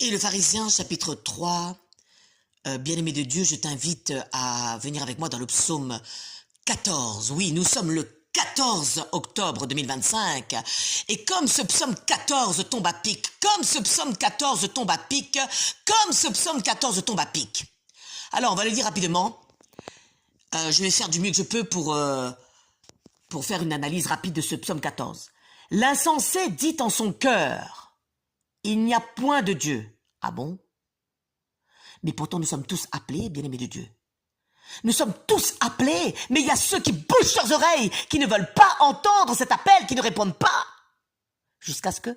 Et le pharisien, chapitre 3, bien-aimé de Dieu, je t'invite à venir avec moi dans le psaume 14. Oui, nous sommes le 14 octobre 2025. Et comme ce psaume 14 tombe à pic, Alors, on va le dire rapidement. Je vais faire du mieux que je peux pour faire une analyse rapide de ce psaume 14. L'insensé dit en son cœur, il n'y a point de Dieu. Ah bon? Mais pourtant nous sommes tous appelés, bien-aimés de Dieu. Nous sommes tous appelés, mais il y a ceux qui bouchent leurs oreilles, qui ne veulent pas entendre cet appel, qui ne répondent pas. Jusqu'à ce que.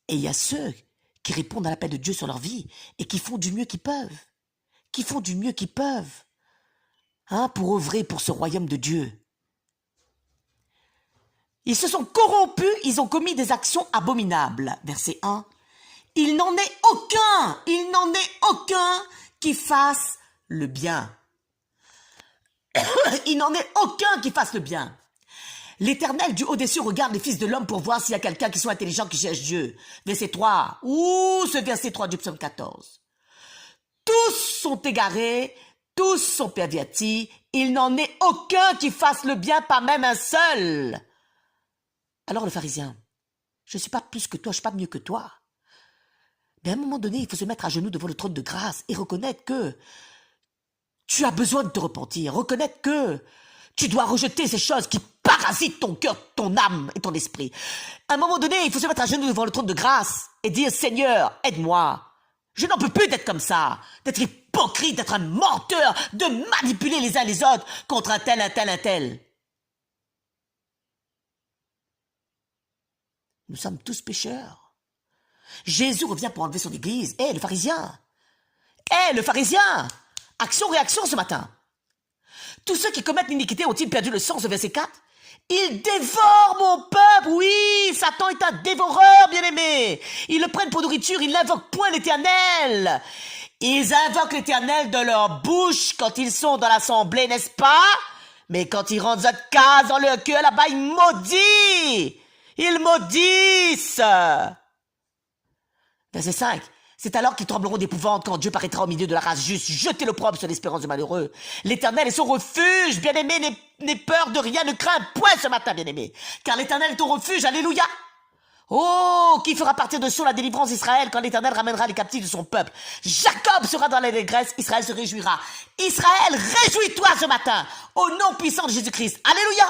Et il y a ceux qui répondent à l'appel de Dieu sur leur vie et qui font du mieux qu'ils peuvent. Pour œuvrer pour ce royaume de Dieu. Ils se sont corrompus, ils ont commis des actions abominables. Verset 1. Il n'en est aucun qui fasse le bien. Il n'en est aucun qui fasse le bien. L'Éternel du haut des cieux regarde les fils de l'homme pour voir s'il y a quelqu'un qui soit intelligent, qui cherche Dieu. Verset 3. Ce verset 3 du psaume 14. Tous sont égarés, tous sont pervertis. Il n'en est aucun qui fasse le bien, pas même un seul. Alors le pharisien, je ne suis pas plus que toi, je ne suis pas mieux que toi. Mais à un moment donné, il faut se mettre à genoux devant le trône de grâce et reconnaître que tu as besoin de te repentir. Reconnaître que tu dois rejeter ces choses qui parasitent ton cœur, ton âme et ton esprit. À un moment donné, il faut se mettre à genoux devant le trône de grâce et dire, Seigneur, aide-moi. Je n'en peux plus d'être comme ça, d'être hypocrite, d'être un menteur, de manipuler les uns les autres contre un tel. Nous sommes tous pécheurs. Jésus revient pour enlever son église. Le pharisien. Action-réaction ce matin. Tous ceux qui commettent l'iniquité ont-ils perdu le sens de verset 4? Ils dévorent mon peuple, oui, Satan est un dévoreur, bien-aimé. Ils le prennent pour nourriture, ils n'invoquent point l'Éternel. Ils invoquent l'Éternel de leur bouche quand ils sont dans l'assemblée, n'est-ce pas? Mais quand ils rentrent dans notre case, dans leur cœur, là-bas, ils maudissent. Verset 5. C'est alors qu'ils trembleront d'épouvante quand Dieu paraîtra au milieu de la race juste, jeter l'opprobre sur l'espérance du malheureux. L'Éternel est son refuge, bien-aimé, n'aie peur de rien, ne crains point ce matin, bien-aimé, car l'Éternel est ton refuge, alléluia. Oh, qui fera partir de Sion la délivrance d'Israël quand l'Éternel ramènera les captifs de son peuple. Jacob sera dans l'allégresse, Israël se réjouira. Israël, réjouis-toi ce matin, au nom puissant de Jésus-Christ, alléluia.